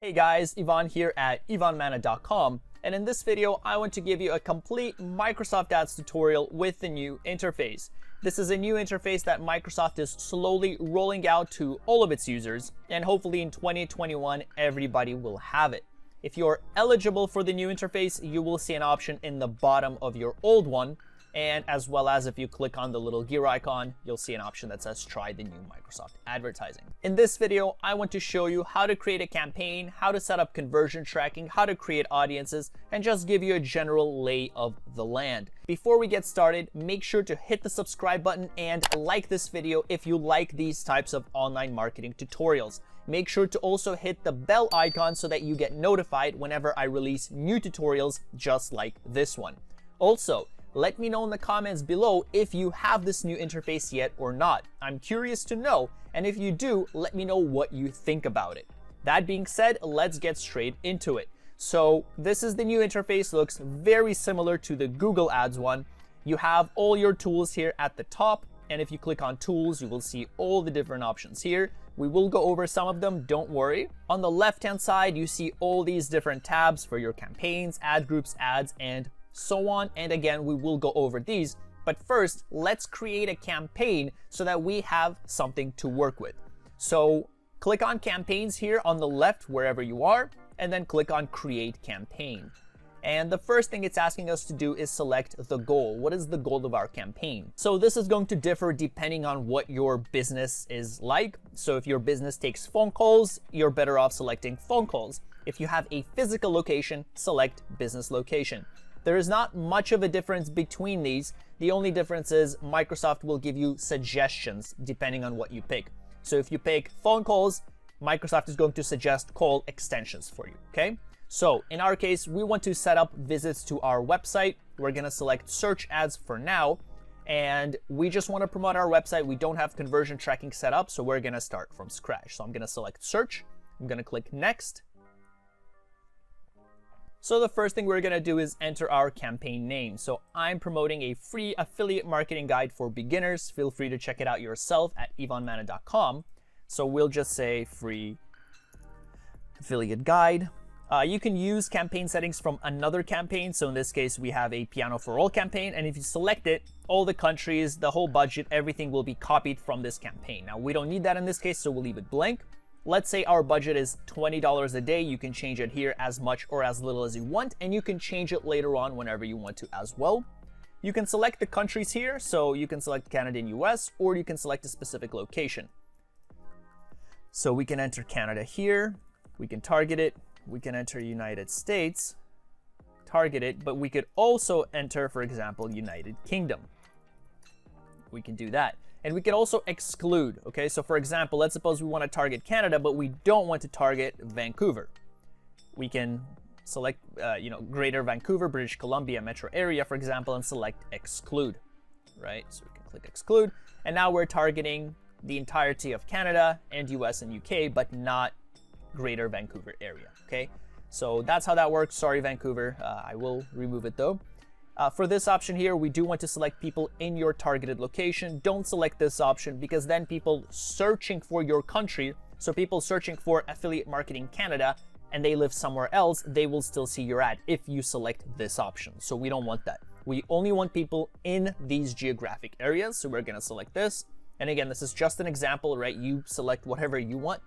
Hey guys, Ivan here at ivanmana.com, and in this video I want to give you a complete Microsoft Ads tutorial with the new interface. This is a new interface that Microsoft is slowly rolling out to all of its users, and hopefully in 2021 everybody will have it. If you're eligible for the new interface, you will see an option in the bottom of your old one, and as well as if you click on the little gear icon, you'll see an option that says try the new Microsoft advertising. In this video, I want to show you how to create a campaign, how to set up conversion tracking, how to create audiences, and just give you a general lay of the land. Before we get started, make sure to hit the subscribe button and like this video if you like these types of online marketing tutorials. Make sure to also hit the bell icon so that you get notified whenever I release new tutorials just like this one. Also, let me know in the comments below if you have this new interface yet or not. I'm curious to know, and if you do, let me know what you think about it. That being said, let's get straight into it. So this is the new interface, looks very similar to the Google Ads one. You have all your tools here at the top, and if you click on tools, you will see all the different options here. We will go over some of them, don't worry. On the left-hand side, you see all these different tabs for your campaigns, ad groups, ads, and so on, and again we will go over these, but first let's create a campaign so that we have something to work with. So click on campaigns here on the left wherever you are, and then click on create campaign. And the first thing it's asking us to do is select the goal. What is the goal of our campaign? So this is going to differ depending on what your business is like. So if your business takes phone calls, you're better off selecting phone calls. If you have a physical location, select business location. There is not much of a difference between these. The only difference is Microsoft will give you suggestions depending on what you pick. So if you pick phone calls, Microsoft is going to suggest call extensions for you, okay? So in our case, we want to set up visits to our website. We're gonna select search ads for now, and we just wanna promote our website. We don't have conversion tracking set up, so we're gonna start from scratch. So I'm gonna select search, I'm gonna click next. So the first thing we're going to do is enter our campaign name. So I'm promoting a free affiliate marketing guide for beginners. Feel free to check it out yourself at ivanmana.com. So we'll just say free affiliate guide. You can use campaign settings from another campaign. So in this case, we have a Piano for All campaign. And if you select it, all the countries, the whole budget, everything will be copied from this campaign. Now, we don't need that in this case, so we'll leave it blank. Let's say our budget is $20 a day. You can change it here as much or as little as you want, and you can change it later on whenever you want to as well. You can select the countries here, so you can select Canada and US, or you can select a specific location. So we can enter Canada here, we can target it, we can enter United States, target it, but we could also enter, for example, United Kingdom. We can do that. And we can also exclude, okay? So for example, let's suppose we want to target Canada, but we don't want to target Vancouver. We can select, Greater Vancouver, British Columbia metro area, for example, and select exclude, right? So we can click exclude. And now we're targeting the entirety of Canada and US and UK, but not Greater Vancouver area, okay? So that's how that works. Sorry, Vancouver. I will remove it though. For this option here, we do want to select people in your targeted location. Don't select this option because then people searching for your country, so people searching for affiliate marketing Canada and they live somewhere else, they will still see your ad if you select this option. So we don't want that. We only want people in these geographic areas. So we're gonna select this. And again, this is just an example, right? You select whatever you want.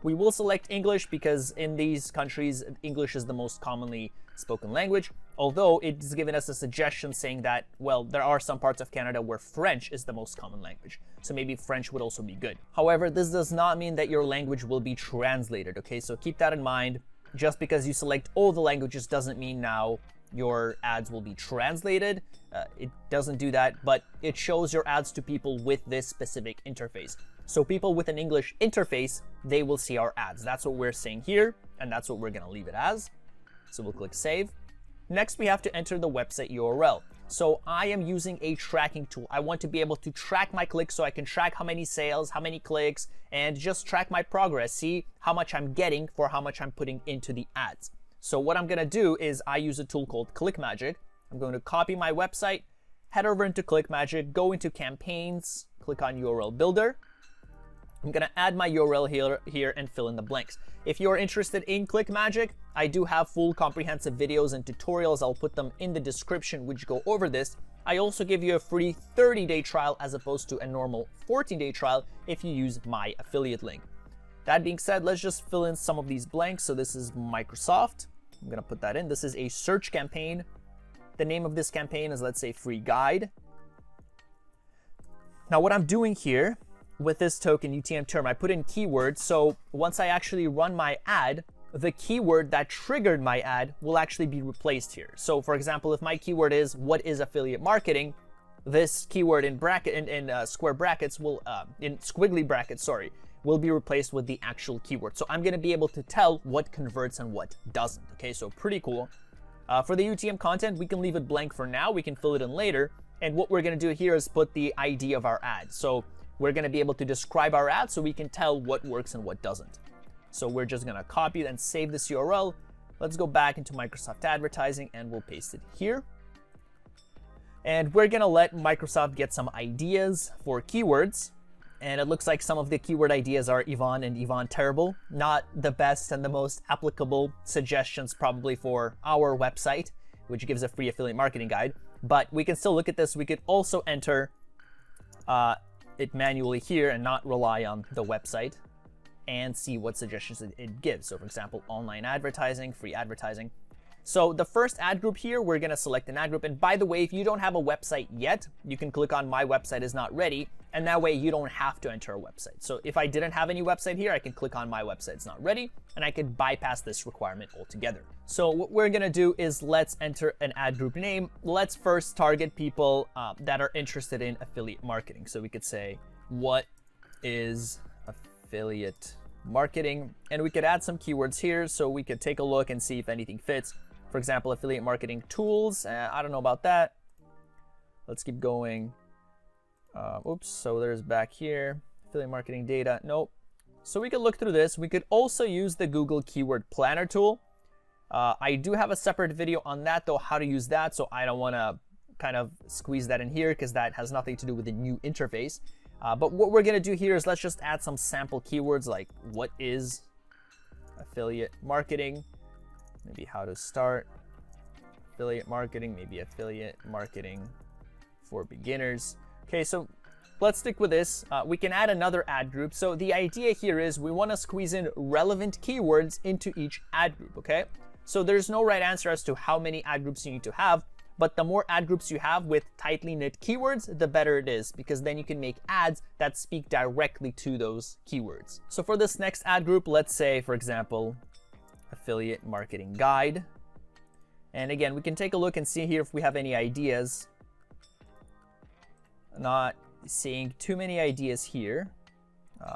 We will select English because in these countries, English is the most commonly spoken language, although it's given us a suggestion saying that, well, there are some parts of Canada where French is the most common language. So maybe French would also be good. However, this does not mean that your language will be translated, okay? So keep that in mind. Just because you select all the languages doesn't mean now your ads will be translated. It doesn't do that, but it shows your ads to people with this specific interface. So people with an English interface, they will see our ads. That's what we're saying here, and that's what we're gonna leave it as. So we'll click save. Next, we have to enter the website URL. So I am using a tracking tool. I want to be able to track my clicks so I can track how many sales, how many clicks, and just track my progress, see how much I'm getting for how much I'm putting into the ads. So what I'm gonna do is I use a tool called ClickMagick. I'm going to copy my website, head over into ClickMagick, go into campaigns, click on URL Builder. I'm going to add my URL here and fill in the blanks. If you're interested in ClickMagick, I do have full comprehensive videos and tutorials. I'll put them in the description which go over this. I also give you a free 30-day trial as opposed to a normal 14-day trial if you use my affiliate link. That being said, let's just fill in some of these blanks. So this is Microsoft. I'm going to put that in. This is a search campaign. The name of this campaign is, let's say, free guide. Now what I'm doing here with this token UTM term, I put in keywords. So once I actually run my ad, the keyword that triggered my ad will actually be replaced here. So for example, if my keyword is what is affiliate marketing, this keyword in square brackets will in squiggly brackets, sorry, will be replaced with the actual keyword. So I'm going to be able to tell what converts and what doesn't. Okay, so pretty cool. For the UTM content, we can leave it blank for now. We can fill it in later. And what we're going to do here is put the ID of our ad. So we're going to be able to describe our ad so we can tell what works and what doesn't. So we're just going to copy and save this URL. Let's go back into Microsoft Advertising and we'll paste it here. And we're going to let Microsoft get some ideas for keywords. And it looks like some of the keyword ideas are Yvonne and Yvonne Terrible. Not the best and the most applicable suggestions probably for our website, which gives a free affiliate marketing guide. But we can still look at this. We could also enter it manually here and not rely on the website and see what suggestions it gives. So for example, online advertising, free advertising. So the first ad group here, we're going to select an ad group. And by the way, if you don't have a website yet, you can click on my website is not ready. And that way you don't have to enter a website. So if I didn't have any website here, I can click on my website is not ready and I could bypass this requirement altogether. So what we're going to do is let's enter an ad group name. Let's first target people that are interested in affiliate marketing. So we could say, what is affiliate marketing? And we could add some keywords here. So we could take a look and see if anything fits. For example, affiliate marketing tools. I don't know about that. Let's keep going. Oops, so there's back here, affiliate marketing data, nope. So we could look through this. We could also use the Google Keyword Planner tool. I do have a separate video on that though, how to use that. So I don't want to kind of squeeze that in here because that has nothing to do with the new interface. But what we're going to do here is let's just add some sample keywords like what is affiliate marketing, maybe how to start affiliate marketing, maybe affiliate marketing for beginners. Okay, so let's stick with this. We can add another ad group. So the idea here is we want to squeeze in relevant keywords into each ad group, okay? So there's no right answer as to how many ad groups you need to have, but the more ad groups you have with tightly knit keywords, the better it is, because then you can make ads that speak directly to those keywords. So for this next ad group, let's say, for example, affiliate marketing guide. And again, we can take a look and see here if we have any ideas. Not seeing too many ideas here.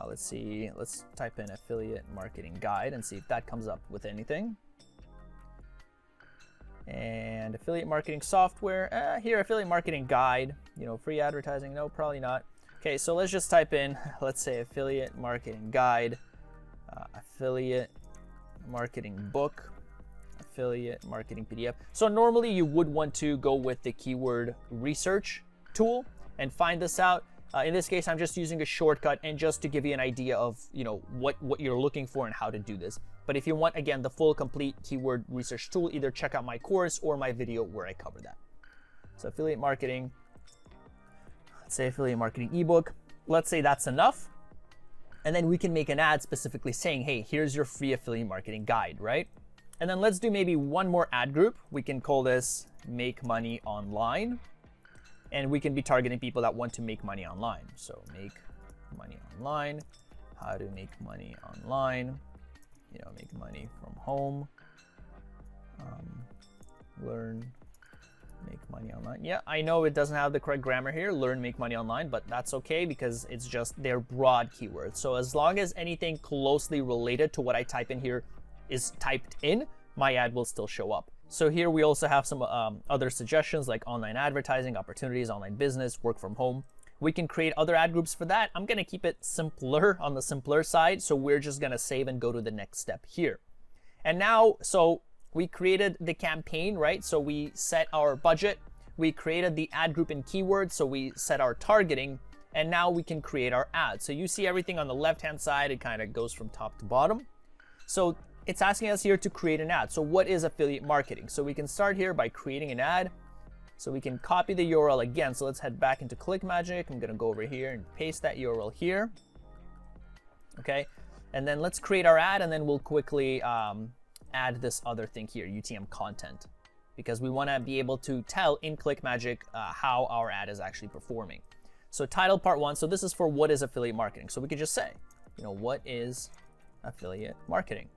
Let's see, let's type in affiliate marketing guide and see if that comes up with anything. And affiliate marketing software, here affiliate marketing guide, you know, free advertising, no, probably not. Okay, so let's just type in, let's say affiliate marketing guide, affiliate marketing book, affiliate marketing PDF. So normally you would want to go with the keyword research tool and find this out. In this case, I'm just using a shortcut and just to give you an idea of, you know, what you're looking for and how to do this. But if you want, again, the full complete keyword research tool, either check out my course or my video where I cover that. So affiliate marketing, let's say affiliate marketing ebook. Let's say that's enough. And then we can make an ad specifically saying, hey, here's your free affiliate marketing guide, right? And then let's do maybe one more ad group. We can call this Make Money Online. And we can be targeting people that want to make money online. So make money online, how to make money online, you know, make money from home, learn, make money online. Yeah, I know it doesn't have the correct grammar here, learn, make money online, but that's okay because it's just they're broad keywords. So as long as anything closely related to what I type in here is typed in, my ad will still show up. So here we also have some other suggestions like online advertising, opportunities, online business, work from home. We can create other ad groups for that. I'm going to keep it simpler on the simpler side. So we're just going to save and go to the next step here. And now, so we created the campaign, right? So we set our budget. We created the ad group and keywords. So we set our targeting. And now we can create our ad. So you see everything on the left-hand side, it kind of goes from top to bottom. So it's asking us here to create an ad. So what is affiliate marketing? So we can start here by creating an ad. So we can copy the URL again. So let's head back into ClickMagick. I'm gonna go over here and paste that URL here. Okay, and then let's create our ad, and then we'll quickly add this other thing here, UTM content, because we wanna be able to tell in ClickMagick how our ad is actually performing. So title part 1, so this is for what is affiliate marketing. So we could just say, you know, what is affiliate marketing?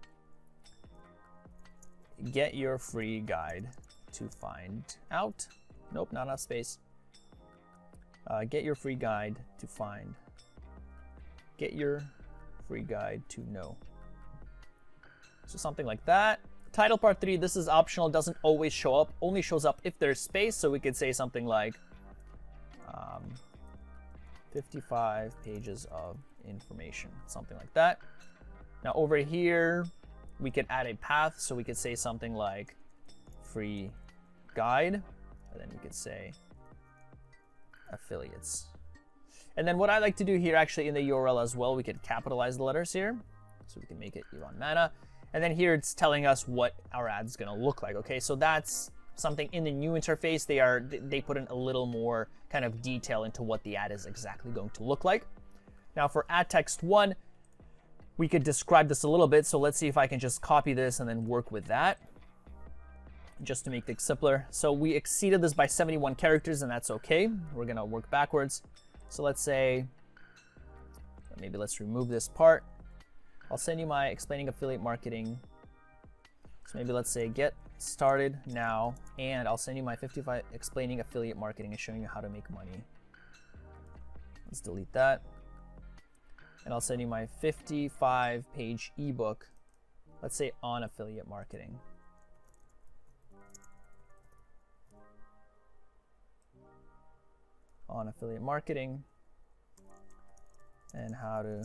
Get your free guide to find out. Nope, not enough space. Get your free guide to find. Get your free guide to know. So something like that. Title part 3, this is optional, doesn't always show up, only shows up if there's space. So we could say something like 55 pages of information, something like that. Now over here, we could add a path. So we could say something like free guide, and then we could say affiliates. And then what I like to do here actually in the URL as well, we could capitalize the letters here. So we can make it Ivan Mana. And then here it's telling us what our ad's gonna look like. Okay, so that's something in the new interface. They put in a little more kind of detail into what the ad is exactly going to look like. Now for ad text 1, we could describe this a little bit. So let's see if I can just copy this and then work with that, just to make things simpler. So we exceeded this by 71 characters, and that's okay. We're gonna work backwards. So let's say, maybe let's remove this part. I'll send you my explaining affiliate marketing. So maybe let's say get started now, and I'll send you my 55 explaining affiliate marketing and showing you how to make money. Let's delete that. And I'll send you my 55-page ebook, let's say on affiliate marketing. On affiliate marketing and how to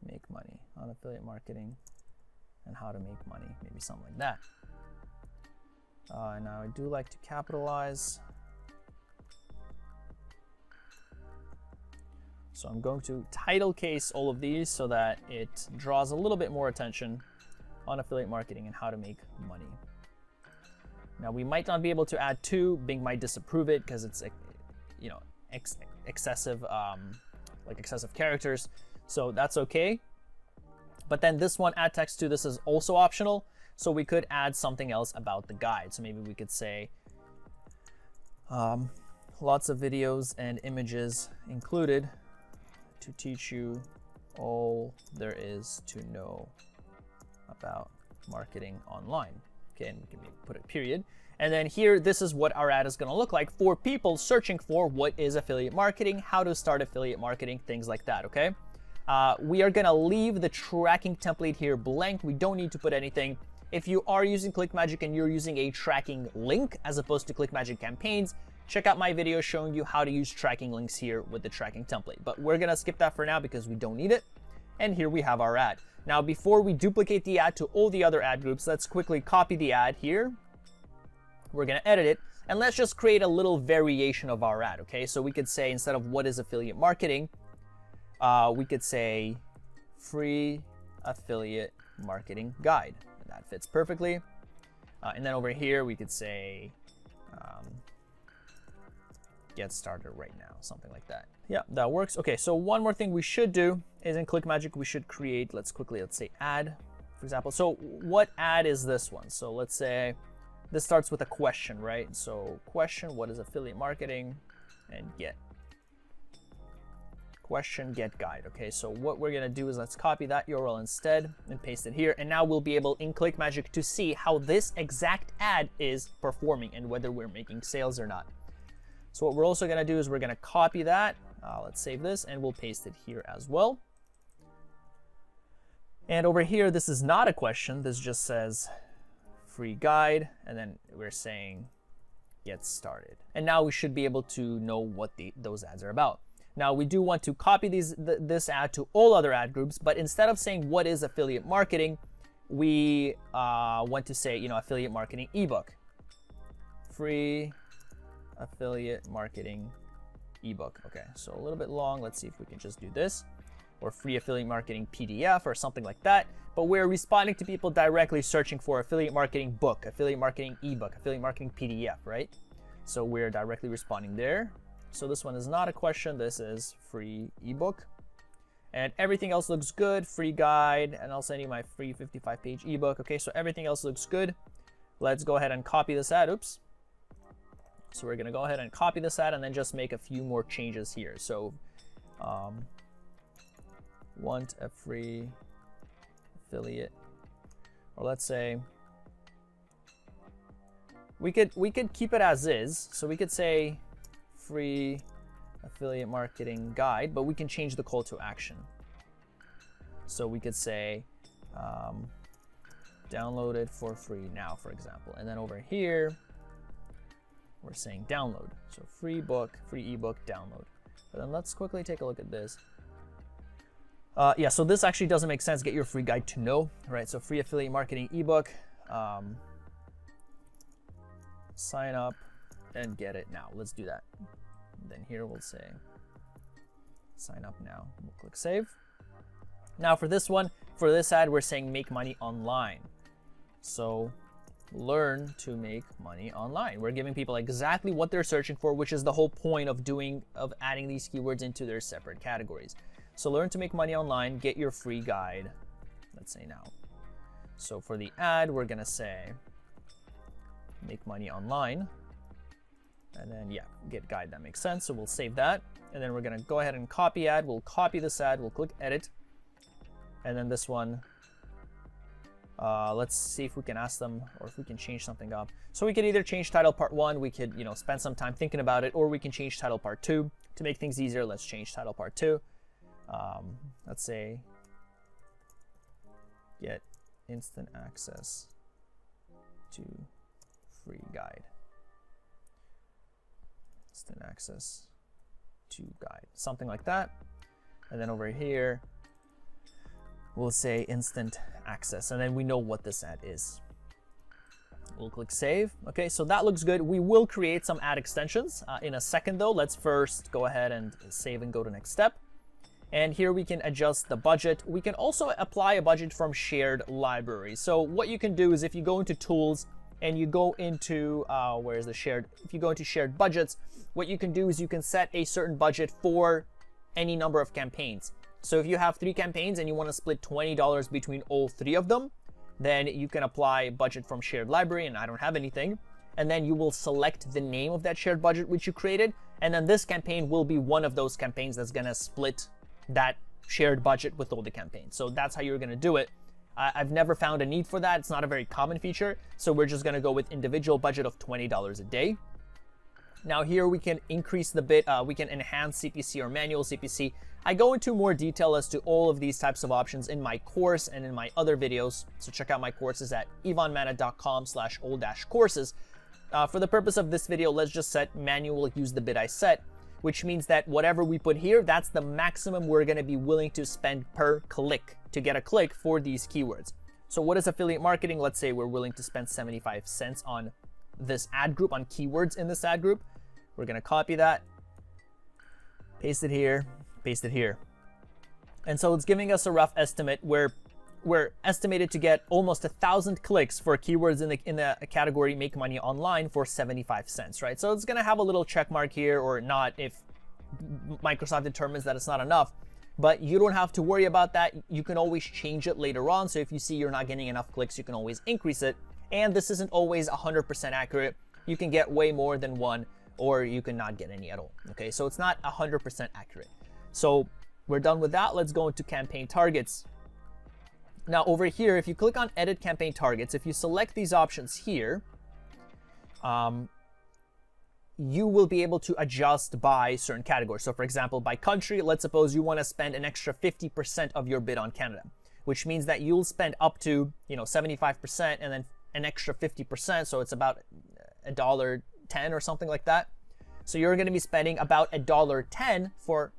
make money. On affiliate marketing and how to make money, maybe something like that. Now I do like to capitalize. So I'm going to title case all of these so that it draws a little bit more attention. On affiliate marketing and how to make money. Now we might not be able to add 2. Bing might disapprove it because it's, you know, excessive, like excessive characters. So that's okay. But then this one, add text 2, this is also optional. So we could add something else about the guide. So maybe we could say lots of videos and images included to teach you all there is to know about marketing online. Okay, and we can maybe put a period. And then here, this is what our ad is gonna look like for people searching for what is affiliate marketing, how to start affiliate marketing, things like that, okay? We are gonna leave the tracking template here blank. We don't need to put anything. If you are using ClickMagick and you're using a tracking link as opposed to ClickMagick campaigns, check out my video showing you how to use tracking links here with the tracking template. But we're gonna skip that for now because we don't need it. And here we have our ad. Now, before we duplicate the ad to all the other ad groups, let's quickly copy the ad here. We're gonna edit it, and let's just create a little variation of our ad, okay? So we could say, instead of what is affiliate marketing, we could say free affiliate marketing guide. And that fits perfectly. And then over here, we could say, get started right now, something like that. Yeah, that works. Okay, so one more thing we should do is in ClickMagick, we should create, let's say ad, for example. So what ad is this one? So let's say this starts with a question, right? So question, what is affiliate marketing? And get. Question, get guide. Okay, so what we're gonna do is let's copy that URL instead and paste it here. And now we'll be able in ClickMagick to see how this exact ad is performing and whether we're making sales or not. So what we're also gonna do is we're gonna copy that. Let's save this and we'll paste it here as well. And over here, this is not a question. This just says free guide, and then we're saying get started. And now we should be able to know what those ads are about. Now we do want to copy this ad to all other ad groups, but instead of saying what is affiliate marketing, we want to say, you know, affiliate marketing ebook. Free affiliate marketing ebook. Okay, so a little bit long. Let's see if we can just do this, or free affiliate marketing PDF or something like that. But we're responding to people directly searching for affiliate marketing book, affiliate marketing ebook, affiliate marketing PDF, right? So we're directly responding there. So this one is not a question. This is free ebook. And everything else looks good. Free guide, and I'll send you my free 55-page ebook. Okay, so everything else looks good. Let's go ahead and copy this ad. Oops. So we're gonna go ahead and copy this ad and then just make a few more changes here. So want a free affiliate, or let's say we could keep it as is. So we could say free affiliate marketing guide, but we can change the call to action. So we could say download it for free now, for example. And then over here, we're saying download. So free book, free ebook, download. But then let's quickly take a look at this. Yeah, so this actually doesn't make sense. Get your free guide to know, right? So free affiliate marketing ebook, sign up and get it now. Let's do that. And then here we'll say sign up now. We'll click save. Now for this one, for this ad, we're saying make money online. So learn to make money online. We're giving people exactly what they're searching for, which is the whole point of adding these keywords into their separate categories. So learn to make money online, get your free guide, let's say now. So for the ad, we're gonna say make money online, and then yeah, get guide, that makes sense. So we'll save that, and then we're gonna go ahead and copy ad. We'll copy this ad, we'll click edit, and then this one, let's see if we can ask them, or if we can change something up. So we could either change title part 1, we could, spend some time thinking about it, or we can change title part 2. To make things easier, let's change title part 2. Let's say get instant access to free guide. Instant access to guide, something like that. And then over here, we'll say instant access, and then we know what this ad is. We'll click save. Okay, so that looks good. We will create some ad extensions in a second though. Let's first go ahead and save and go to next step. And here we can adjust the budget. We can also apply a budget from shared library. So what you can do is if you go into tools and you go into, if you go into shared budgets, what you can do is you can set a certain budget for any number of campaigns. So if you have 3 campaigns and you want to split $20 between all 3 of them, then you can apply budget from shared library, and I don't have anything. And then you will select the name of that shared budget which you created. And then this campaign will be one of those campaigns that's gonna split that shared budget with all the campaigns. So that's how you're gonna do it. I've never found a need for that. It's not a very common feature. So we're just gonna go with individual budget of $20 a day. Now here we can increase the bit, we can enhance CPC or manual CPC. I go into more detail as to all of these types of options in my course and in my other videos. So check out my courses at ivanmana.com/all-courses. For the purpose of this video, let's just set manual, use the bid I set, which means that whatever we put here, that's the maximum we're gonna be willing to spend per click to get a click for these keywords. So what is affiliate marketing? Let's say we're willing to spend 75 cents on this ad group, on keywords in this ad group. We're gonna copy that, paste it here, paste it here. And so it's giving us a rough estimate where we're estimated to get almost 1,000 clicks for keywords in the category make money online for 75 cents, right? So it's gonna have a little check mark here or not if Microsoft determines that it's not enough, but you don't have to worry about that. You can always change it later on. So if you see you're not getting enough clicks, you can always increase it. And this isn't always 100% accurate. You can get way more than 1, or you can not get any at all, okay? So it's not 100% accurate. So we're done with that. Let's go into campaign targets. Now over here, if you click on edit campaign targets, if you select these options here, you will be able to adjust by certain categories. So for example, by country, let's suppose you want to spend an extra 50% of your bid on Canada, which means that you'll spend up to 75% and then an extra 50%. So it's about $1.10 or something like that. So you're going to be spending about $1.10 for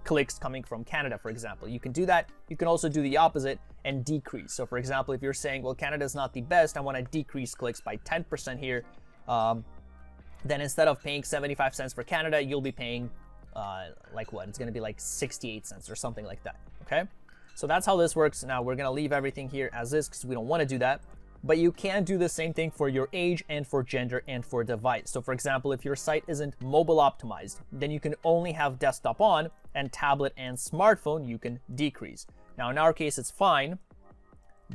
clicks coming from Canada, for example. You can do that. You can also do the opposite and decrease. So for example, if you're saying, well, Canada is not the best, I want to decrease clicks by 10% here, then instead of paying 75 cents for Canada, you'll be paying like what? It's going to be like 68 cents or something like that, okay? So that's how this works. Now we're going to leave everything here as is because we don't want to do that. But you can do the same thing for your age and for gender and for device. So for example, if your site isn't mobile optimized, then you can only have desktop on, and tablet and smartphone you can decrease. Now in our case, it's fine,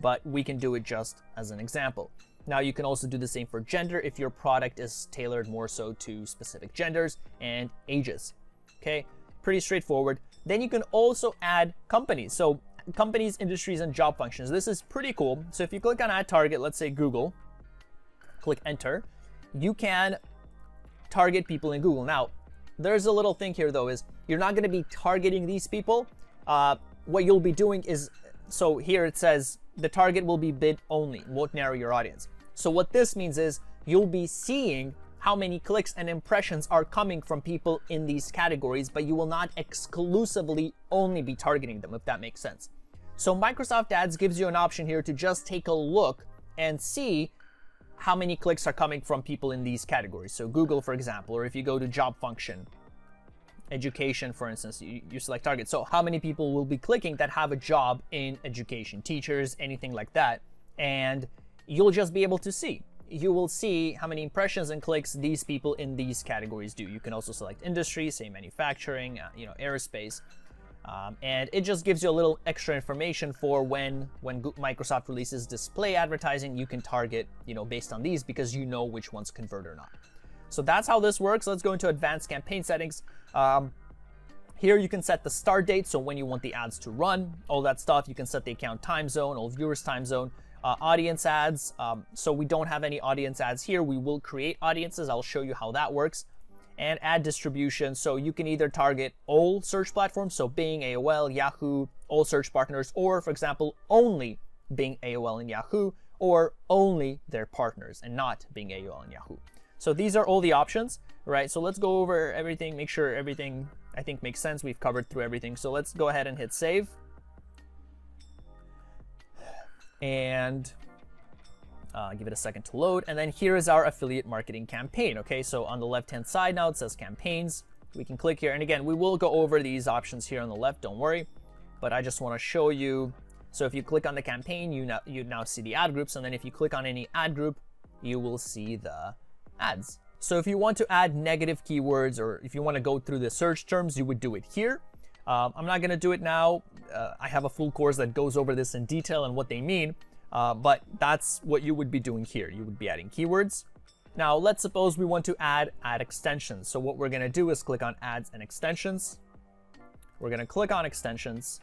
but we can do it just as an example. Now you can also do the same for gender if your product is tailored more so to specific genders and ages. Okay, pretty straightforward. Then you can also add companies. So companies, industries, and job functions. This is pretty cool. So if you click on add target, let's say Google, click enter, you can target people in Google. Now, there's a little thing here though, is you're not going to be targeting these people. What you'll be doing is, so here it says the target will be bid only, won't narrow your audience. So what this means is you'll be seeing how many clicks and impressions are coming from people in these categories, but you will not exclusively only be targeting them, if that makes sense. So Microsoft Ads gives you an option here to just take a look and see how many clicks are coming from people in these categories. So Google, for example, or if you go to job function, education, for instance, you select target. So how many people will be clicking that have a job in education, teachers, anything like that. And you'll just be able to see. You will see how many impressions and clicks these people in these categories do. You can also select industry, say manufacturing, aerospace. And it just gives you a little extra information for when Microsoft releases display advertising, you can target, based on these because you know which ones convert or not. So that's how this works. Let's go into advanced campaign settings. Here you can set the start date, so when you want the ads to run, all that stuff. You can set the account time zone, all viewers time zone. Audience ads, so we don't have any audience ads here. We will create audiences. I'll show you how that works. And ad distribution, so you can either target all search platforms, so Bing, AOL, Yahoo, all search partners, or for example, only Bing, AOL, and Yahoo, or only their partners and not Bing, AOL, and Yahoo. So these are all the options, right? So let's go over everything, make sure everything I think makes sense. We've covered through everything. So let's go ahead and hit save. And give it a second to load. And then here is our affiliate marketing campaign. Okay, so on the left-hand side now it says campaigns. We can click here. And again, we will go over these options here on the left, don't worry. But I just want to show you. So if you click on the campaign, you now see the ad groups. And then if you click on any ad group, you will see the ads. So if you want to add negative keywords, or if you want to go through the search terms, you would do it here. I'm not going to do it now. I have a full course that goes over this in detail and what they mean, but that's what you would be doing here. You would be adding keywords. Now, let's suppose we want to add ad extensions. So what we're going to do is click on ads and extensions. We're going to click on extensions.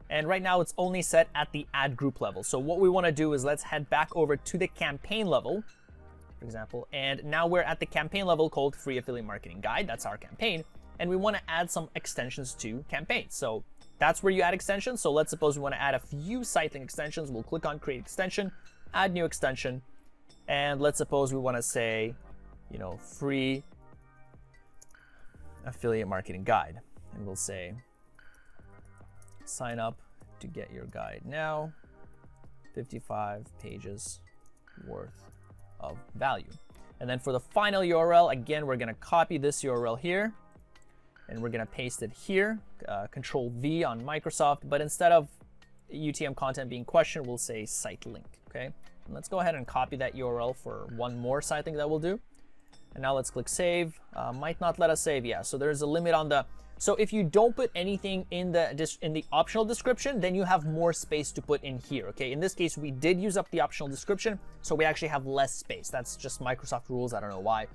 And right now it's only set at the ad group level. So what we want to do is let's head back over to the campaign level, for example. And now we're at the campaign level called Free Affiliate Marketing Guide. That's our campaign. And we want to add some extensions to campaigns. So that's where you add extensions. So let's suppose we want to add a few site link extensions. We'll click on create extension, add new extension. And let's suppose we want to say, free affiliate marketing guide. And we'll say, sign up to get your guide now, 55 pages worth of value. And then for the final URL, again, we're going to copy this URL here. And we're going to paste it here, Control V on Microsoft. But instead of UTM content being questioned, we'll say site link, okay? And let's go ahead and copy that URL for one more site link that we'll do. And now let's click save. Might not let us save, yeah. So there's a limit on the, so if you don't put anything in the optional description, then you have more space to put in here, okay? In this case, we did use up the optional description, so we actually have less space. That's just Microsoft rules, I don't know why.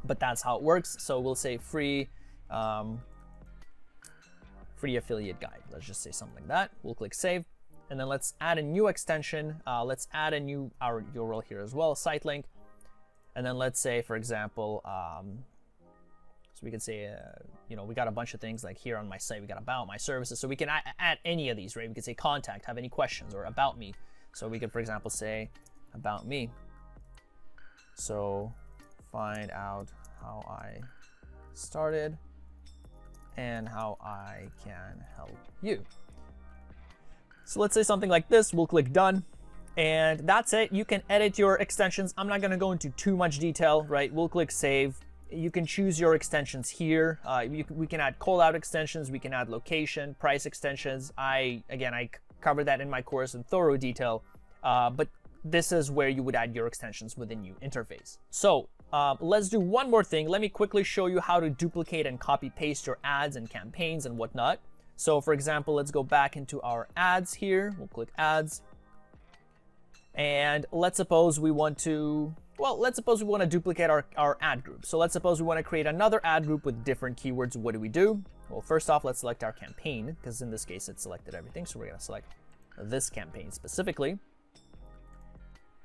But that's how it works. So we'll say free affiliate guide. Let's just say something like that. We'll click save. And then let's add a new extension. Let's add our URL here as well, site link. And then let's say, for example, so we can say, we got a bunch of things like here on my site, we got about my services. So we can add any of these, right? We can say contact, have any questions, or about me. So we could, for example, say about me. So find out how I started and how I can help you. So let's say something like this. We'll click done. And that's it. You can edit your extensions. I'm not going to go into too much detail, right? We'll click save. you can choose your extensions here. We can add call out extensions, we can add location, price extensions. I covered that in my course in thorough detail, but this is where you would add your extensions with the new interface. So let's do one more thing. Let me quickly show you how to duplicate and copy paste your ads and campaigns and whatnot. So for example, let's go back into our ads here. We'll click ads. And let's suppose we want to, duplicate our ad group. So let's suppose we want to create another ad group with different keywords. What do? Well, first off, let's select our campaign, because in this case, it selected everything. So we're going to select this campaign specifically.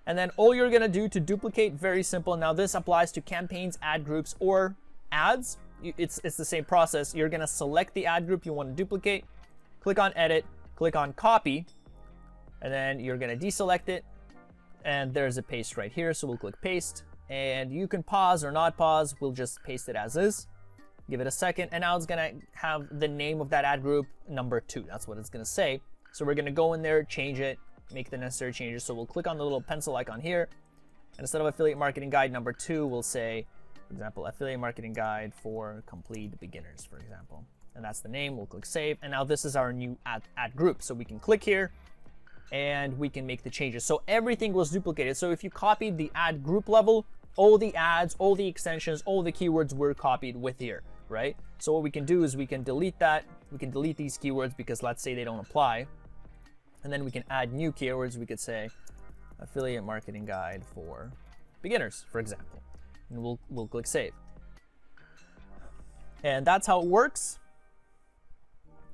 And then all you're going to do to duplicate, very simple. Now this applies to campaigns, ad groups, or ads. It's the same process. You're going to select the ad group you want to duplicate, click on edit, click on copy, and then you're going to deselect it. And there's a paste right here, so we'll click paste. And you can pause or not pause. We'll just paste it as is. Give it a second, and now it's gonna have the name of that ad group, number 2. That's what it's gonna say. So we're gonna go in there, change it, make the necessary changes. So we'll click on the little pencil icon here, and instead of affiliate marketing guide number 2, we'll say, for example, affiliate marketing guide for complete beginners, for example. And that's the name. We'll click save, and now this is our new ad group. So we can click here, and we can make the changes. So everything was duplicated. So if you copied the ad group level, all the ads, all the extensions, all the keywords were copied with here, right? So what we can do is we can delete that. We can delete these keywords because let's say they don't apply. And then we can add new keywords. We could say affiliate marketing guide for beginners, for example. And we'll click save. And that's how it works.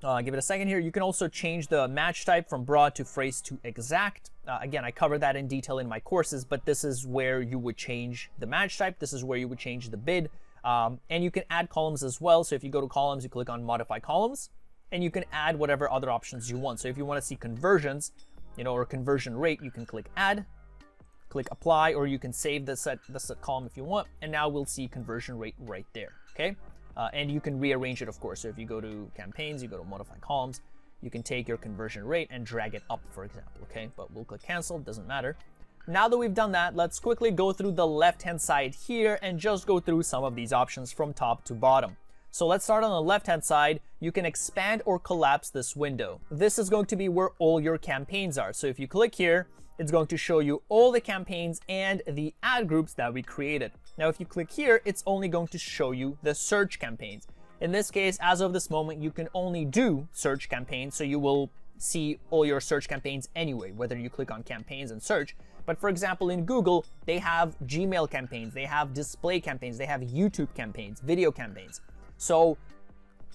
Give it a second here. You can also change the match type from broad to phrase to exact. Again, I cover that in detail in my courses, but this is where you would change the match type. This is where you would change the bid. And you can add columns as well. So if you go to columns, you click on modify columns, and you can add whatever other options you want. So if you want to see conversions, or conversion rate, you can click add, click apply, or you can save the set column if you want. And now we'll see conversion rate right there. Okay. And you can rearrange it, of course. So if you go to campaigns, you go to modify columns, you can take your conversion rate and drag it up, for example, okay? But we'll click cancel, doesn't matter. Now that we've done that, let's quickly go through the left-hand side here and just go through some of these options from top to bottom. So let's start on the left-hand side. You can expand or collapse this window. This is going to be where all your campaigns are. So if you click here, it's going to show you all the campaigns and the ad groups that we created. Now, if you click here, it's only going to show you the search campaigns. In this case, as of this moment, you can only do search campaigns, so you will see all your search campaigns anyway, whether you click on campaigns and search. But for example, in Google, they have Gmail campaigns, they have display campaigns, they have YouTube campaigns, video campaigns. So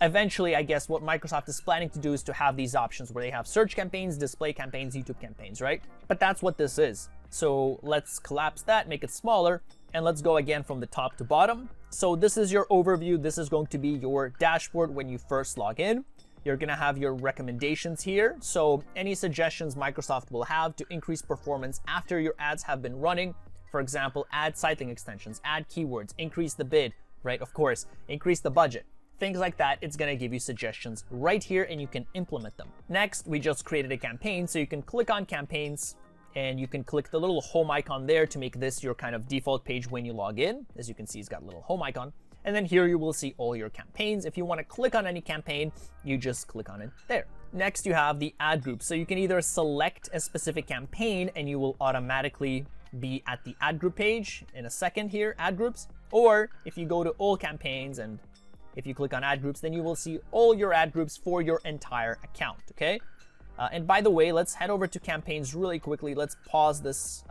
eventually, I guess what Microsoft is planning to do is to have these options where they have search campaigns, display campaigns, YouTube campaigns, right? But that's what this is. So let's collapse that, make it smaller, and let's go again from the top to bottom. So this is your overview. This is going to be your dashboard when you first log in. You're going to have your recommendations here. So any suggestions Microsoft will have to increase performance after your ads have been running. For example, add site extensions, add keywords, increase the bid, right? Of course, increase the budget. Things like that, it's going to give you suggestions right here and you can implement them. Next, we just created a campaign. So you can click on campaigns and you can click the little home icon there to make this your kind of default page when you log in. As you can see, it's got a little home icon. And then here you will see all your campaigns. If you want to click on any campaign, you just click on it there. Next, you have the ad group. So you can either select a specific campaign and you will automatically be at the ad group page in a second here, ad groups. Or if you go to all campaigns and if you click on ad groups, then you will see all your ad groups for your entire account, okay? And by the way, let's head over to campaigns really quickly. Let's pause this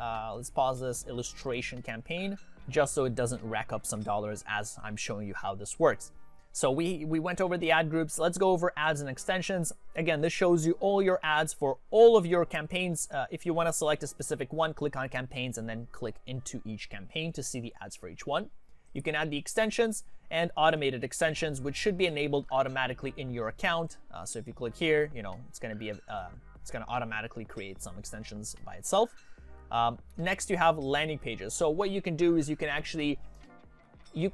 illustration campaign just so it doesn't rack up some dollars as I'm showing you how this works. So we went over the ad groups. Let's go over ads and extensions. Again, this shows you all your ads for all of your campaigns. If you want to select a specific one, click on campaigns and then click into each campaign to see the ads for each one. You can add the extensions and automated extensions, which should be enabled automatically in your account. So if you click here, it's going to automatically create some extensions by itself. Next, you have landing pages. So what you can do is you can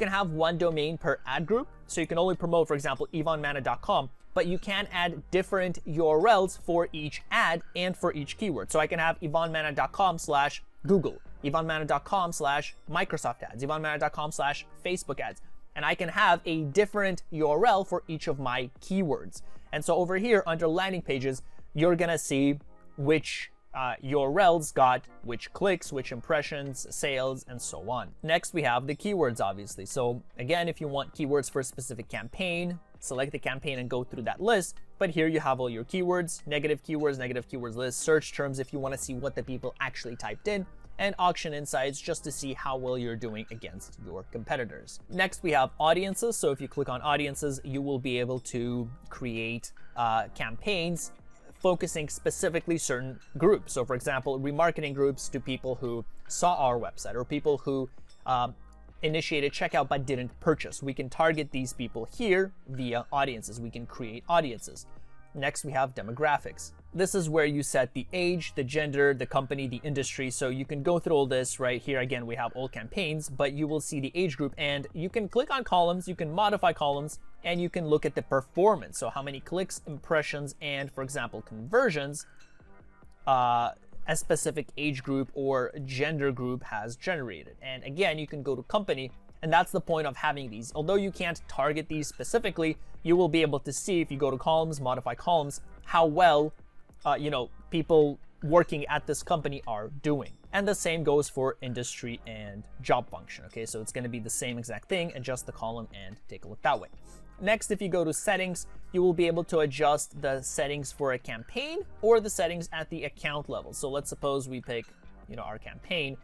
have one domain per ad group. So you can only promote, for example, yvonnemana.com, but you can add different URLs for each ad and for each keyword. So I can have yvonnemana.com/Google, ivanmana.com/Microsoft ads, ivanmana.com/Facebook ads. And I can have a different URL for each of my keywords. And so over here under landing pages, you're gonna see which URLs got which clicks, which impressions, sales, and so on. Next, we have the keywords, obviously. So again, if you want keywords for a specific campaign, select the campaign and go through that list. But here you have all your keywords, negative keywords list, search terms if you want to see what the people actually typed in, and auction insights just to see how well you're doing against your competitors. Next, we have audiences. So if you click on audiences, you will be able to create campaigns focusing specifically certain groups. So for example, remarketing groups to people who saw our website or people who initiated checkout but didn't purchase. We can target these people here via audiences. We can create audiences. Next, we have demographics. This is where you set the age, the gender, the company, the industry. So you can go through all this right here. Again, we have all campaigns, but you will see the age group and you can click on columns, you can modify columns, and you can look at the performance. So how many clicks, impressions, and for example, conversions a specific age group or gender group has generated. And again, you can go to company, and that's the point of having these. Although you can't target these specifically, you will be able to see if you go to columns, modify columns, how well people working at this company are doing. And the same goes for industry and job function. Okay, so it's going to be the same exact thing. Adjust the column and take a look that way. Next, if you go to settings, you will be able to adjust the settings for a campaign or the settings at the account level. So let's suppose we pick, our campaign.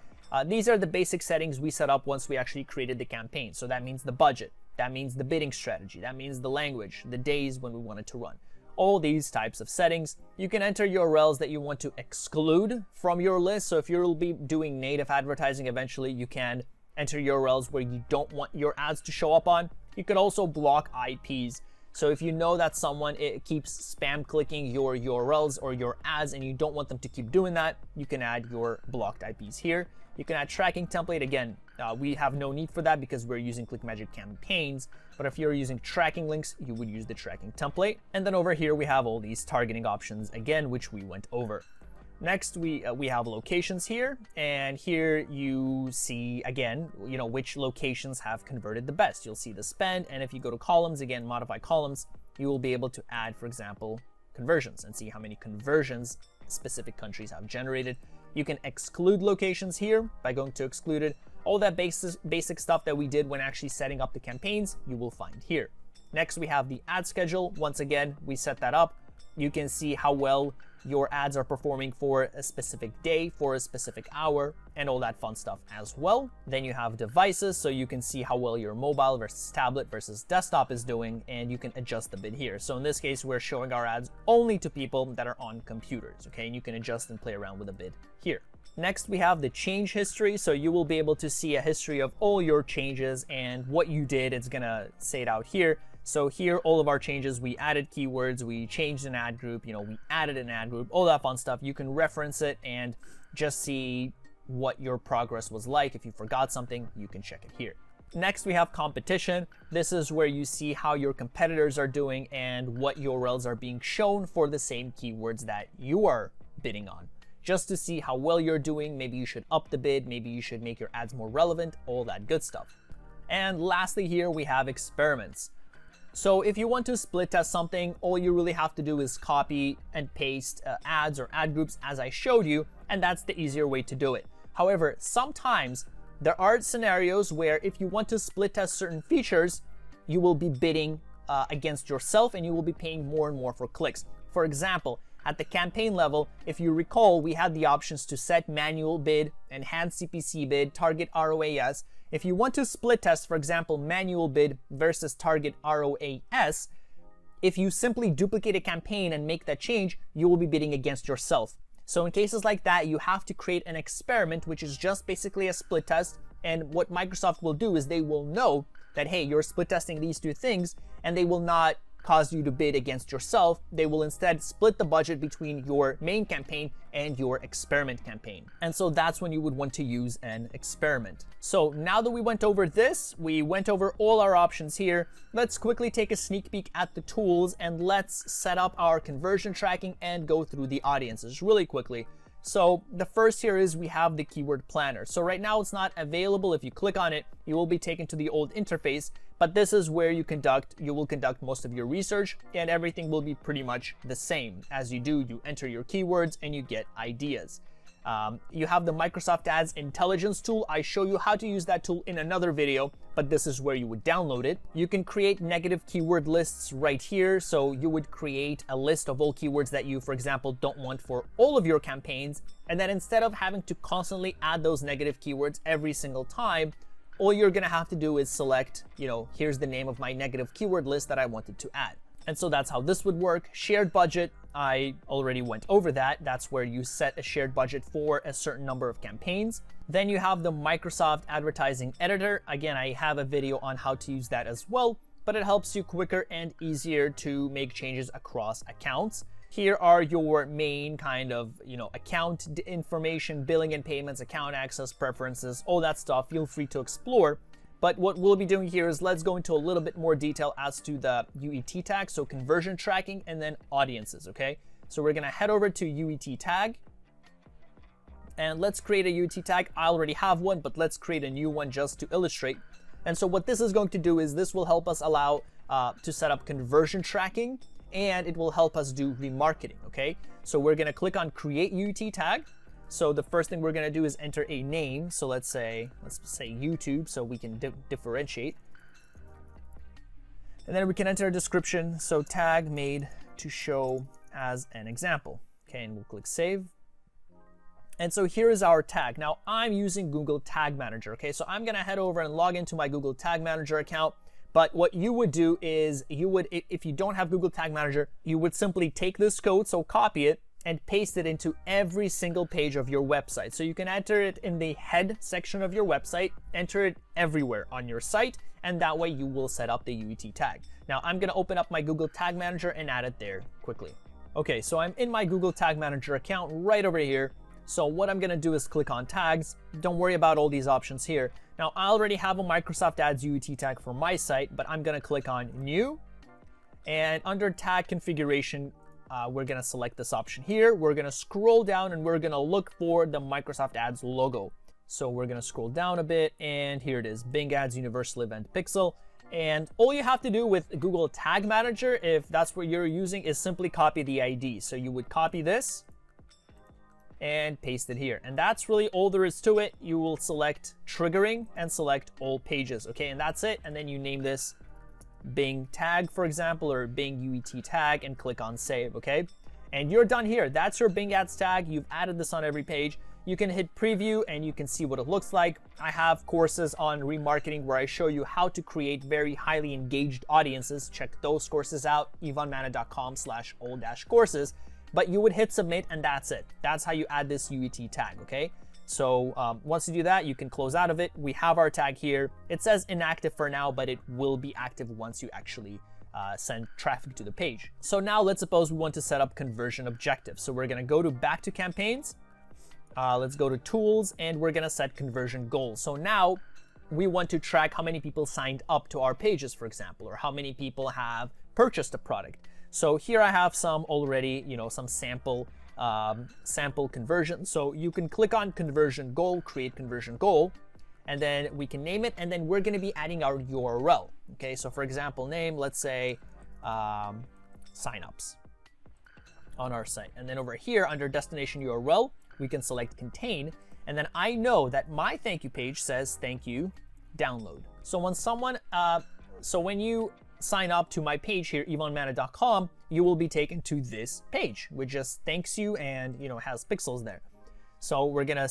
These are the basic settings we set up once we actually created the campaign. So that means the budget, that means the bidding strategy, that means the language, the days when we want it to run. All these types of settings. You can enter URLs that you want to exclude from your list. So if you'll be doing native advertising eventually, you can enter URLs where you don't want your ads to show up on. You can also block IPs. So if you know that someone keeps spam clicking your URLs or your ads and you don't want them to keep doing that, you can add your blocked IPs here. You can add tracking template. Again, we have no need for that because we're using ClickMagick campaigns. But if you're using tracking links, you would use the tracking template. And then over here, we have all these targeting options again, which we went over. Next, we have locations here, and here you see again, which locations have converted the best. You'll see the spend, and if you go to columns, again, modify columns, you will be able to add, for example, conversions and see how many conversions specific countries have generated. You can exclude locations here by going to excluded. All that basic stuff that we did when actually setting up the campaigns, you will find here. Next, we have the ad schedule. Once again, we set that up. You can see how well your ads are performing for a specific day, for a specific hour, and all that fun stuff as well. Then you have devices, so you can see how well your mobile versus tablet versus desktop is doing, and you can adjust the bid here. So in this case, we're showing our ads only to people that are on computers, okay? And you can adjust and play around with the bid here. Next, we have the change history. So you will be able to see a history of all your changes and what you did. It's gonna say it out here. So here, all of our changes, we added keywords, we changed an ad group, we added an ad group, all that fun stuff. You can reference it and just see what your progress was like. If you forgot something, you can check it here. Next, we have competition. This is where you see how your competitors are doing and what URLs are being shown for the same keywords that you are bidding on. Just to see how well you're doing, maybe you should up the bid, maybe you should make your ads more relevant, all that good stuff. And lastly here, we have experiments. So if you want to split test something, all you really have to do is copy and paste ads or ad groups as I showed you, and that's the easier way to do it. However, sometimes there are scenarios where if you want to split test certain features, you will be bidding against yourself and you will be paying more and more for clicks. For example, at the campaign level, if you recall, we had the options to set manual bid, enhanced CPC bid, target ROAS. If you want to split test, for example, manual bid versus target ROAS, if you simply duplicate a campaign and make that change, you will be bidding against yourself. So in cases like that, you have to create an experiment, which is just basically a split test. And what Microsoft will do is they will know that, hey, you're split testing these two things, and they will not cause you to bid against yourself. They will instead split the budget between your main campaign and your experiment campaign. And so that's when you would want to use an experiment. So now that we went over this, we went over all our options here. Let's quickly take a sneak peek at the tools and let's set up our conversion tracking and go through the audiences really quickly. So the first here is we have the keyword planner. So right now it's not available. If you click on it, you will be taken to the old interface, but this is where you will conduct most of your research, and everything will be pretty much the same. As you do, you enter your keywords and you get ideas. You have the Microsoft Ads Intelligence tool. I show you how to use that tool in another video, but this is where you would download it. You can create negative keyword lists right here. So you would create a list of all keywords that you, for example, don't want for all of your campaigns. And then instead of having to constantly add those negative keywords every single time, all you're gonna have to do is select, here's the name of my negative keyword list that I wanted to add. And so that's how this would work. Shared budget, I already went over that. That's where you set a shared budget for a certain number of campaigns. Then you have the Microsoft Advertising Editor. Again, I have a video on how to use that as well, but it helps you quicker and easier to make changes across accounts. Here are your main kind of, account information, billing and payments, account access, preferences, all that stuff. Feel free to explore. But what we'll be doing here is let's go into a little bit more detail as to the UET tag, so conversion tracking and then audiences, okay? So we're gonna head over to UET tag and let's create a UET tag. I already have one, but let's create a new one just to illustrate. And so what this is going to do is this will help us allow to set up conversion tracking, and it will help us do remarketing, okay? So we're gonna click on create UET tag. So the first thing we're gonna do is enter a name. So let's say YouTube, so we can differentiate. And then we can enter a description. So tag made to show as an example. Okay, and we'll click save. And so here is our tag. Now I'm using Google Tag Manager. Okay, so I'm gonna head over and log into my Google Tag Manager account. But what you would do is if you don't have Google Tag Manager, you would simply take this code, so copy it, and paste it into every single page of your website. So you can enter it in the head section of your website, enter it everywhere on your site, and that way you will set up the UET tag. Now I'm gonna open up my Google Tag Manager and add it there quickly. Okay, so I'm in my Google Tag Manager account right over here. So what I'm gonna do is click on tags. Don't worry about all these options here. Now I already have a Microsoft Ads UET tag for my site, but I'm gonna click on new, and under tag configuration, we're gonna select this option here. We're gonna scroll down and we're gonna look for the Microsoft Ads logo. So we're gonna scroll down a bit, and here it is, Bing Ads Universal Event Pixel. And all you have to do with Google Tag Manager, if that's what you're using, is simply copy the ID. So you would copy this and paste it here. And that's really all there is to it. You will select triggering and select all pages, okay? And that's it. And then you name this Bing tag, for example, or Bing UET tag, and click on save, okay? And you're done here. That's your Bing Ads tag. You've added this on every page. You can hit preview and you can see what it looks like. I have courses on remarketing where I show you how to create very highly engaged audiences. Check those courses out, ivanmana.com/all-courses. But you would hit submit and that's it. That's how you add this UET tag, okay? So once you do that, you can close out of it. We have our tag here. It says inactive for now, but it will be active once you actually send traffic to the page. So now let's suppose we want to set up conversion objectives. So we're gonna go to back to campaigns. Let's go to tools, and we're gonna set conversion goals. So now we want to track how many people signed up to our pages, for example, or how many people have purchased a product. So here I have some already, some sample conversion. So you can click on conversion goal, create conversion goal, and then we can name it, and then we're gonna be adding our URL. Okay, so for example, name, let's say signups on our site. And then over here under destination URL, we can select contain, and then I know that my thank you page says thank you, download. So when you sign up to my page here, ivanmana.com, you will be taken to this page, which just thanks you and has pixels there. So we're gonna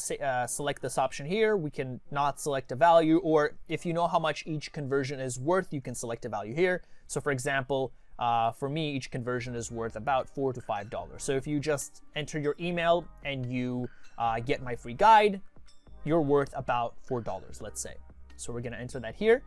select this option here. We can not select a value, or if you know how much each conversion is worth, you can select a value here. So for example, for me, each conversion is worth about $4 to $5. So if you just enter your email and you get my free guide, you're worth about $4, let's say. So we're gonna enter that here.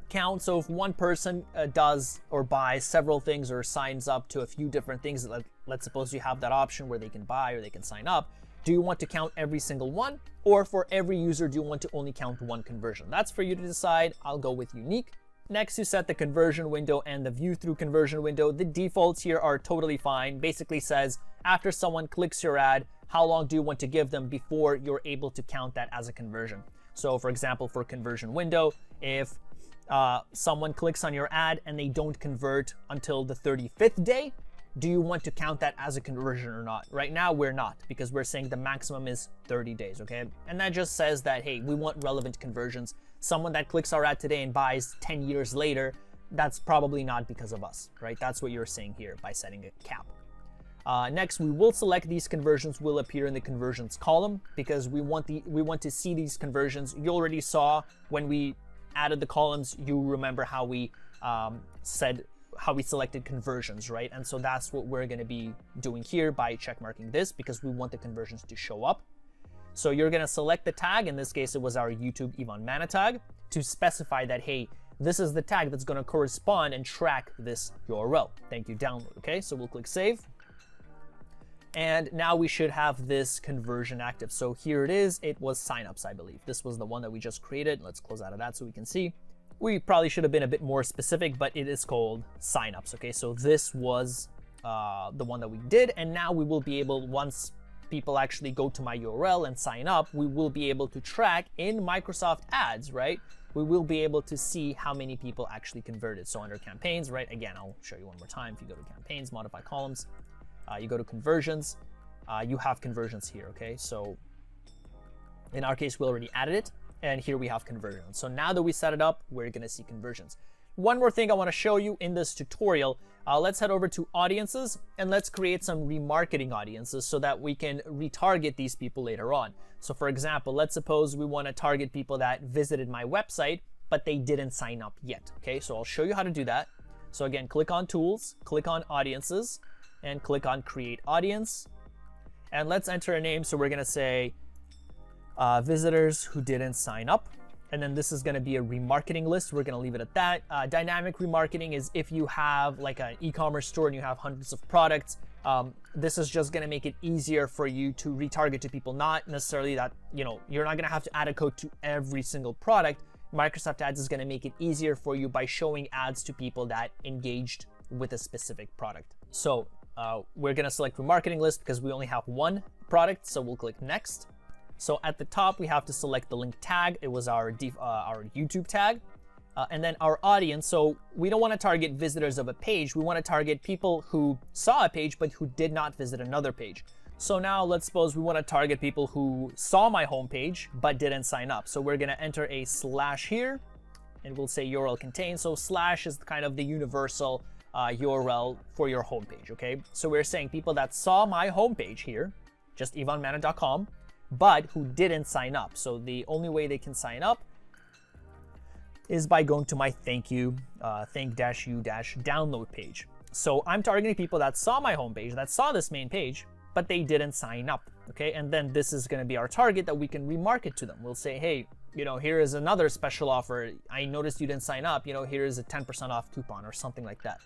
Count. So if one person does or buys several things or signs up to a few different things, let's suppose you have that option where they can buy or they can sign up. Do you want to count every single one, or for every user, do you want to only count one conversion? That's for you to decide. I'll go with unique. Next, you set the conversion window and the view through conversion window. The defaults here are totally fine. Basically says after someone clicks your ad, how long do you want to give them before you're able to count that as a conversion? So for example, for conversion window, if someone clicks on your ad and they don't convert until the 35th day, do you want to count that as a conversion or not? Right now, we're not, because we're saying the maximum is 30 days, okay? And that just says that, hey, we want relevant conversions. Someone that clicks our ad today and buys 10 years later, that's probably not because of us, right? That's what you're saying here by setting a cap. Next, we will select these conversions will appear in the conversions column because we want to see these conversions. You already saw when we added the columns, you remember how we selected conversions, right? And so that's what we're going to be doing here by check marking this because we want the conversions to show up. So you're going to select the tag. In this case, it was our YouTube Ivan Mana tag to specify that, hey, this is the tag that's going to correspond and track this URL. Thank you, download. Okay, so we'll click save. And now we should have this conversion active. So here it is. It was signups, I believe. This was the one that we just created. Let's close out of that so we can see. We probably should have been a bit more specific, but it is called signups. Okay, so this was the one that we did. And now we will be able, once people actually go to my URL and sign up, we will be able to track in Microsoft Ads, right? We will be able to see how many people actually converted. So under campaigns, right? Again, I'll show you one more time. If you go to campaigns, modify columns, you go to conversions, you have conversions here, okay? So in our case, we already added it, and here we have conversions. So now that we set it up, we're gonna see conversions. One more thing I wanna show you in this tutorial, let's head over to audiences, and let's create some remarketing audiences so that we can retarget these people later on. So for example, let's suppose we wanna target people that visited my website, but they didn't sign up yet, okay? So I'll show you how to do that. So again, click on Tools, click on Audiences, and click on Create Audience. And let's enter a name. So we're gonna say visitors who didn't sign up. And then this is gonna be a remarketing list. We're gonna leave it at that. Dynamic remarketing is if you have like an e-commerce store and you have hundreds of products, this is just gonna make it easier for you to retarget to people, not necessarily that, you're not gonna have to add a code to every single product. Microsoft Ads is gonna make it easier for you by showing ads to people that engaged with a specific product. So we're gonna select remarketing list because we only have one product, so we'll click next. So at the top, we have to select the link tag. It was our YouTube tag. And then our audience. So we don't want to target visitors of a page. We want to target people who saw a page, but who did not visit another page. So now let's suppose we want to target people who saw my homepage, but didn't sign up. So we're going to enter a slash here, and we'll say URL contains. So slash is kind of the universal URL for your homepage, okay? So we're saying people that saw my homepage here, just ivanmana.com, but who didn't sign up. So the only way they can sign up is by going to my thank you download page. So I'm targeting people that saw my homepage, that saw this main page, but they didn't sign up, okay? And then this is gonna be our target that we can remarket to them. We'll say, hey, here is another special offer. I noticed you didn't sign up, here is a 10% off coupon or something like that.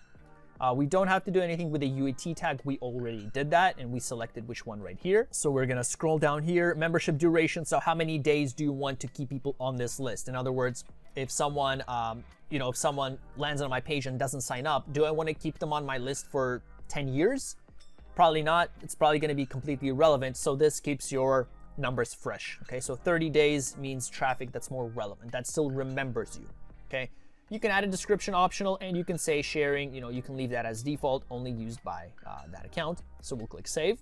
We don't have to do anything with the UAT tag. We already did that, and we selected which one right here. So we're gonna scroll down here, membership duration. So how many days do you want to keep people on this list? In other words, if someone, if someone lands on my page and doesn't sign up, do I want to keep them on my list for 10 years? Probably not. It's probably going to be completely irrelevant. So this keeps your numbers fresh. Okay, so 30 days means traffic that's more relevant, that still remembers you. Okay. You can add a description optional, and you can say sharing, you can leave that as default, only used by that account. So we'll click save.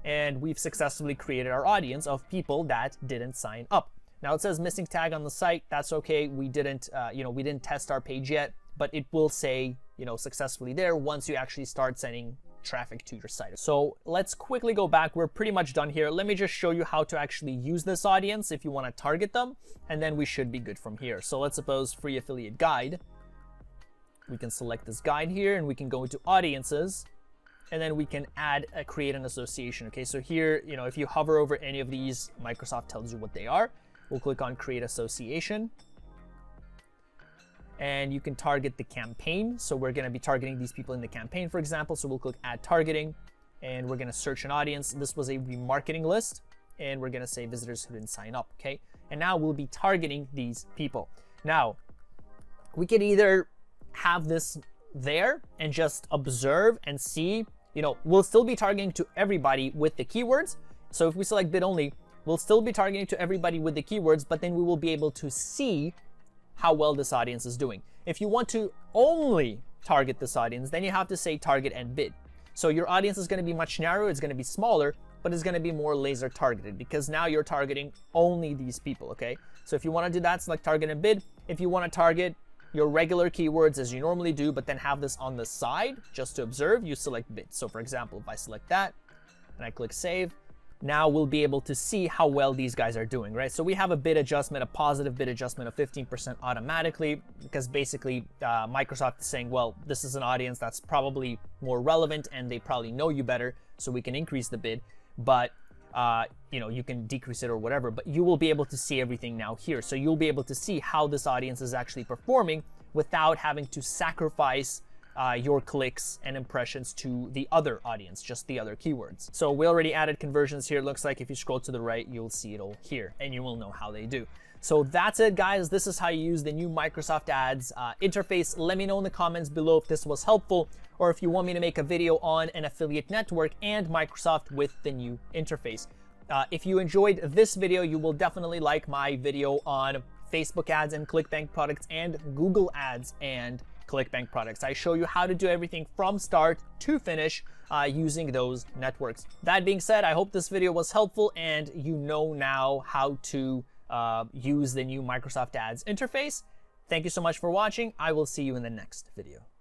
And we've successfully created our audience of people that didn't sign up. Now it says missing tag on the site. That's okay. We didn't test our page yet, but it will say, successfully there once you actually start sending traffic to your site. So let's quickly go back. We're pretty much done here. Let me just show you how to actually use this audience if you want to target them, and then we should be good from here. So let's suppose free affiliate guide. We can select this guide here, and we can go into audiences, and then we can create an association. Okay, so here, if you hover over any of these, Microsoft tells you what they are. We'll click on create association. And you can target the campaign. So we're going to be targeting these people in the campaign, for example. So we'll click add targeting, and we're going to search an audience. This was a remarketing list, and we're going to say visitors who didn't sign up. Okay. And now we'll be targeting these people. Now, we could either have this there and just observe and see, we'll still be targeting to everybody with the keywords. So if we select bid only, we'll still be targeting to everybody with the keywords, but then we will be able to see how well this audience is doing. If you want to only target this audience, then you have to say target and bid. So your audience is going to be much narrower, it's going to be smaller, but it's going to be more laser targeted because now you're targeting only these people, okay? So if you want to do that, select target and bid. If you want to target your regular keywords as you normally do, but then have this on the side just to observe, you select bid. So for example, if I select that and I click save, now we'll be able to see how well these guys are doing, right? So we have a bid adjustment, a positive bid adjustment of 15% automatically, because basically Microsoft is saying, well, this is an audience that's probably more relevant and they probably know you better, so we can increase the bid, but you can decrease it or whatever, but you will be able to see everything now here. So you'll be able to see how this audience is actually performing without having to sacrifice your clicks and impressions to the other audience, just the other keywords. So we already added conversions here. It looks like if you scroll to the right, you'll see it all here and you will know how they do. So that's it, guys. This is how you use the new Microsoft Ads interface. Let me know in the comments below if this was helpful or if you want me to make a video on an affiliate network and Microsoft with the new interface. If you enjoyed this video, you will definitely like my video on Facebook ads and ClickBank products and Google ads and ClickBank products. I show you how to do everything from start to finish using those networks. That being said, I hope this video was helpful and you know now how to use the new Microsoft Ads interface. Thank you so much for watching. I will see you in the next video.